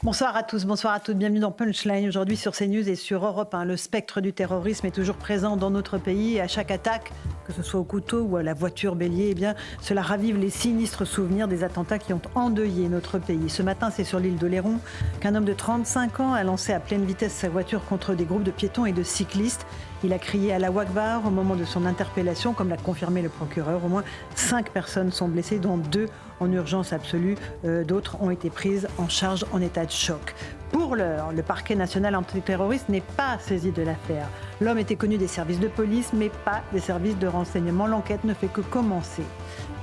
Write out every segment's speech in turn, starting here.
Bonsoir à tous, bonsoir à toutes. Bienvenue dans Punchline. Aujourd'hui sur CNews et sur Europe 1. Le spectre du terrorisme est toujours présent dans notre pays et à chaque attaque, que ce soit au couteau ou à la voiture bélier, cela ravive les sinistres souvenirs des attentats qui ont endeuillé notre pays. Ce matin, c'est sur l'île d'Oléron qu'un homme de 35 ans a lancé à pleine vitesse sa voiture contre des groupes de piétons et de cyclistes. Il a crié Allahu Akbar au moment de son interpellation, comme l'a confirmé le procureur. Au moins 5 personnes sont blessées, dont 2 en urgence absolue. D'autres ont été prises en charge en état de choc. Pour l'heure, le parquet national antiterroriste n'est pas saisi de l'affaire. L'homme était connu des services de police, mais pas des services de renseignement. L'enquête ne fait que commencer.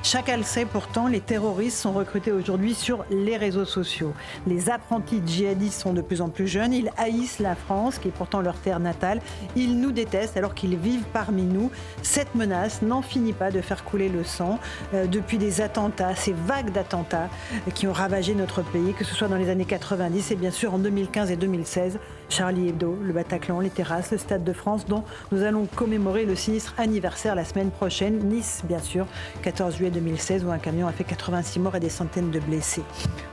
Chacun le sait pourtant, les terroristes sont recrutés aujourd'hui sur les réseaux sociaux. Les apprentis djihadistes sont de plus en plus jeunes. Ils haïssent la France, qui est pourtant leur terre natale. Ils nous détestent alors qu'ils vivent parmi nous. Cette menace n'en finit pas de faire couler le sang. Depuis des attentats, ces vagues d'attentats qui ont ravagé notre pays, que ce soit dans les années 90 et bien sûr en 2015 et 2016. Charlie Hebdo, le Bataclan, les terrasses, le Stade de France, dont nous allons commémorer le sinistre anniversaire la semaine prochaine. Nice, bien sûr, 14 juillet 2016, où un camion a fait 86 morts et des centaines de blessés.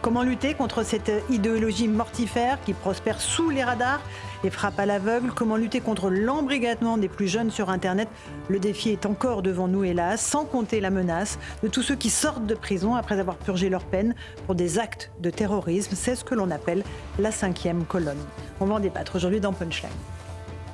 Comment lutter contre cette idéologie mortifère qui prospère sous les radars et frappe à l'aveugle? Comment lutter contre l'embrigadement des plus jeunes sur Internet? Le défi est encore devant nous, hélas, sans compter la menace de tous ceux qui sortent de prison après avoir purgé leur peine pour des actes de terrorisme. C'est ce que l'on appelle la 5e colonne. On va en débattre aujourd'hui dans Punchline.